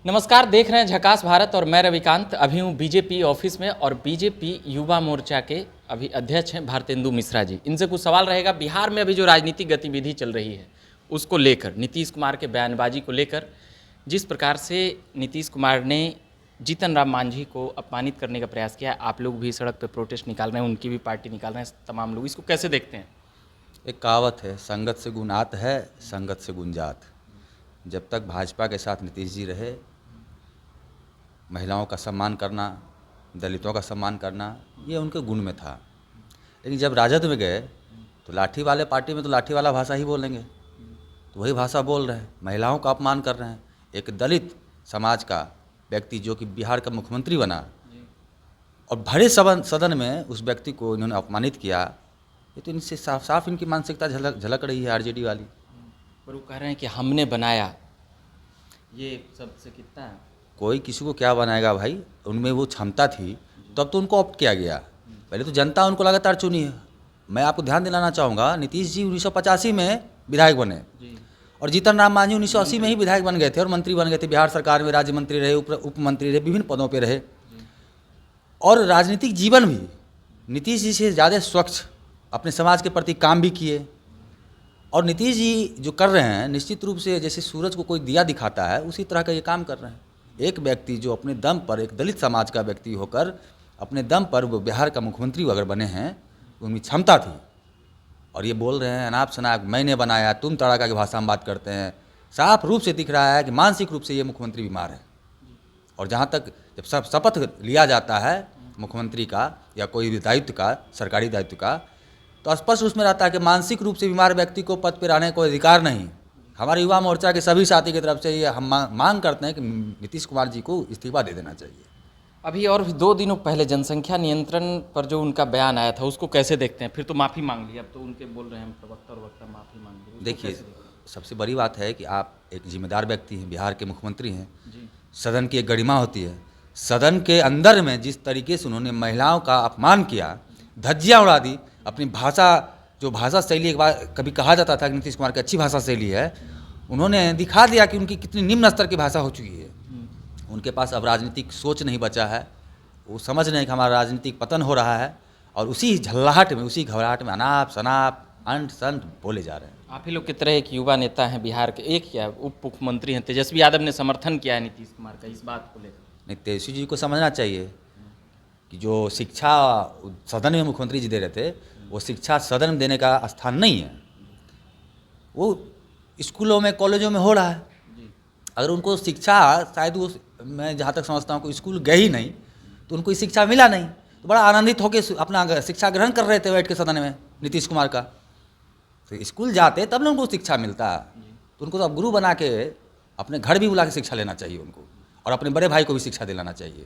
नमस्कार, देख रहे हैं झकास भारत और मैं रविकांत। अभी हूँ बीजेपी ऑफिस में और बीजेपी युवा मोर्चा के अभी अध्यक्ष हैं भारतेंदु मिश्रा जी। इनसे कुछ सवाल रहेगा। बिहार में अभी जो राजनीतिक गतिविधि चल रही है उसको लेकर, नीतीश कुमार के बयानबाजी को लेकर, जिस प्रकार से नीतीश कुमार ने जीतन राम मांझी को अपमानित करने का प्रयास किया, आप लोग भी सड़क पर प्रोटेस्ट निकाल रहे हैं, उनकी भी पार्टी निकाल रहे हैं, तमाम लोग, इसको कैसे देखते हैं? एक कहावत है, संगत से गुण आत है, संगत से गुण जात। जब तक भाजपा के साथ नीतीश जी रहे, महिलाओं का सम्मान करना, दलितों का सम्मान करना, ये उनके गुण में था। लेकिन जब राजद में गए तो लाठी वाले पार्टी में तो लाठी वाला भाषा ही बोलेंगे, तो वही भाषा बोल रहे हैं, महिलाओं का अपमान कर रहे हैं। एक दलित समाज का व्यक्ति जो कि बिहार का मुख्यमंत्री बना और भरे सदन में उस व्यक्ति को इन्होंने अपमानित किया, ये तो इनसे साफ साफ इनकी मानसिकता झलक रही है, आरजेडी वाली। पर वो कह रहे हैं कि हमने बनाया, ये सबसे कितना है? कोई किसी को क्या बनाएगा भाई, उनमें वो क्षमता थी तब तो उनको ऑप्ट किया गया। पहले तो जनता उनको लगातार चुनी है। मैं आपको ध्यान दिलाना चाहूँगा, नीतीश जी 1985 में विधायक बने और जीतन राम मांझी 1980 में ही विधायक बन गए थे और मंत्री बन गए थे। बिहार सरकार में राज्य मंत्री रहे, उप मंत्री रहे, विभिन्न पदों पर रहे। और राजनीतिक जीवन भी नीतीश जी से ज़्यादा स्वच्छ अपने समाज के प्रति काम भी किए। और नीतीश जी जो कर रहे हैं, निश्चित रूप से जैसे सूरज को कोई दिया दिखाता है, उसी तरह का ये काम कर रहे हैं। एक व्यक्ति जो अपने दम पर, एक दलित समाज का व्यक्ति होकर अपने दम पर वो बिहार का मुख्यमंत्री अगर बने हैं, उनकी क्षमता थी, और ये बोल रहे हैं अनाप शनाप मैंने बनाया, तुम तड़ाका की भाषा में बात करते हैं। साफ रूप से दिख रहा है कि मानसिक रूप से ये मुख्यमंत्री बीमार है। और जहाँ तक जब शपथ लिया जाता है मुख्यमंत्री का या कोई भी दायित्व का, सरकारी दायित्व का, तो स्पष्ट उसमें रहता है कि मानसिक रूप से बीमार व्यक्ति को पद पर रहने का कोई अधिकार नहीं। हमारे युवा मोर्चा के सभी साथी की तरफ से ये हम मांग करते हैं कि नीतीश कुमार जी को इस्तीफा दे देना चाहिए। अभी और 2 दिनों पहले जनसंख्या नियंत्रण पर जो उनका बयान आया था, उसको कैसे देखते हैं? फिर तो माफ़ी मांग ली, अब तो उनके बोल रहे हैं प्रवक्ता माफ़ी मांग ली। देखिए, सबसे बड़ी बात है कि आप एक जिम्मेदार व्यक्ति हैं, बिहार के मुख्यमंत्री हैं, सदन की एक गरिमा होती है। सदन के अंदर में जिस तरीके से उन्होंने महिलाओं का अपमान किया, धज्जियाँ उड़ा दी, अपनी भाषा, जो भाषा शैली एक बार कभी कहा जाता था कि नीतीश कुमार की अच्छी भाषा शैली है, उन्होंने दिखा दिया कि उनकी कितनी निम्न स्तर की भाषा हो चुकी है। उनके पास अब राजनीतिक सोच नहीं बचा है। वो समझ रहे हैं कि हमारा राजनीतिक पतन हो रहा है, और उसी झल्लाहट में, उसी घबराहट में अनाप शनाप अंट संट बोले जा रहे हैं। आप ही लोग की तरह एक युवा नेता हैं बिहार के, एक क्या उप मुख्यमंत्री हैं तेजस्वी यादव ने समर्थन किया है नीतीश कुमार का, इस बात को लेकर। नहीं, तेजस्वी जी को समझना चाहिए कि जो शिक्षा सदन में मुख्यमंत्री जी दे रहे थे, वो शिक्षा सदन में देने का स्थान नहीं है। वो स्कूलों में, कॉलेजों में हो रहा है। अगर उनको शिक्षा, शायद वो, मैं जहाँ तक समझता हूँ, कोई स्कूल गए ही नहीं तो उनको शिक्षा मिला नहीं, तो बड़ा आनंदित होकर अपना शिक्षा ग्रहण कर रहे थे बैठ के सदन में नीतीश कुमार का। तो स्कूल जाते तब ना उनको शिक्षा मिलता, तो उनको तो अब गुरु बना के अपने घर भी बुला के शिक्षा लेना चाहिए उनको, और अपने बड़े भाई को भी शिक्षा दिलाना चाहिए।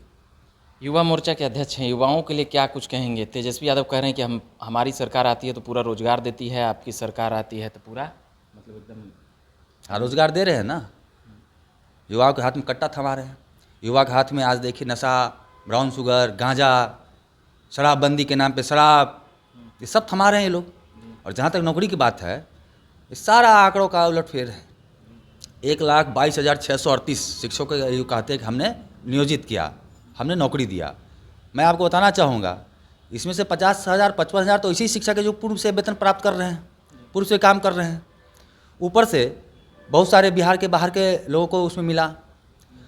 युवा मोर्चा के अध्यक्ष हैं, युवाओं के लिए क्या कुछ कहेंगे? तेजस्वी यादव कह रहे हैं कि हमारी सरकार आती है तो पूरा रोजगार देती है, आपकी सरकार आती है तो पूरा, मतलब एकदम। हाँ, रोजगार दे रहे हैं ना। युवाओं के हाथ में कट्टा थमा रहे हैं। युवा के हाथ में आज देखिए नशा, ब्राउन शुगर, गांजा, शराबबंदी के नाम पे शराब, ये सब थमा रहे हैं ये लोग। और जहाँ तक नौकरी की बात है, ये सारा आंकड़ों का उलटफेर है। 1,22,638 शिक्षकों को कहते हैं कि हमने नियोजित किया, हमने नौकरी दिया। मैं आपको बताना चाहूँगा, इसमें से 50,000, 55,000 तो इसी शिक्षा के जो पूर्व से वेतन प्राप्त कर रहे हैं, पूर्व से काम कर रहे हैं। ऊपर से बहुत सारे बिहार के बाहर के लोगों को उसमें मिला,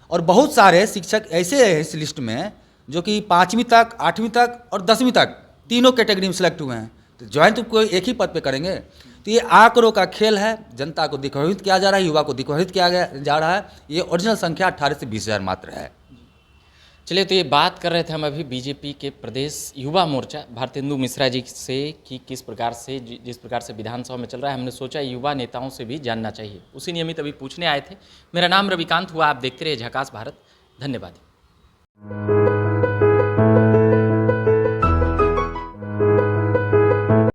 और बहुत सारे शिक्षक ऐसे हैं इस लिस्ट में जो कि 5वीं तक, 8वीं तक और 10वीं तक तीनों कैटेगरी में सिलेक्ट हुए हैं। तो ज्वाइन तो कोई एक ही पद पे करेंगे। तो ये आंकड़ों का खेल है। जनता को दिग्भ्रमित किया जा रहा है, युवा को दिग्भ्रमित किया जा रहा है। ये ओरिजिनल संख्या 18 से 20,000 मात्र है। चलिए, तो ये बात कर रहे थे हम अभी बीजेपी के प्रदेश युवा मोर्चा भारतेंदु मिश्रा जी से कि किस प्रकार से, जिस प्रकार से विधानसभा में चल रहा है, हमने सोचा युवा नेताओं से भी जानना चाहिए, उसी नियमित अभी पूछने आए थे। मेरा नाम रविकांत हुआ, आप देखते रहिए झकास भारत। धन्यवाद।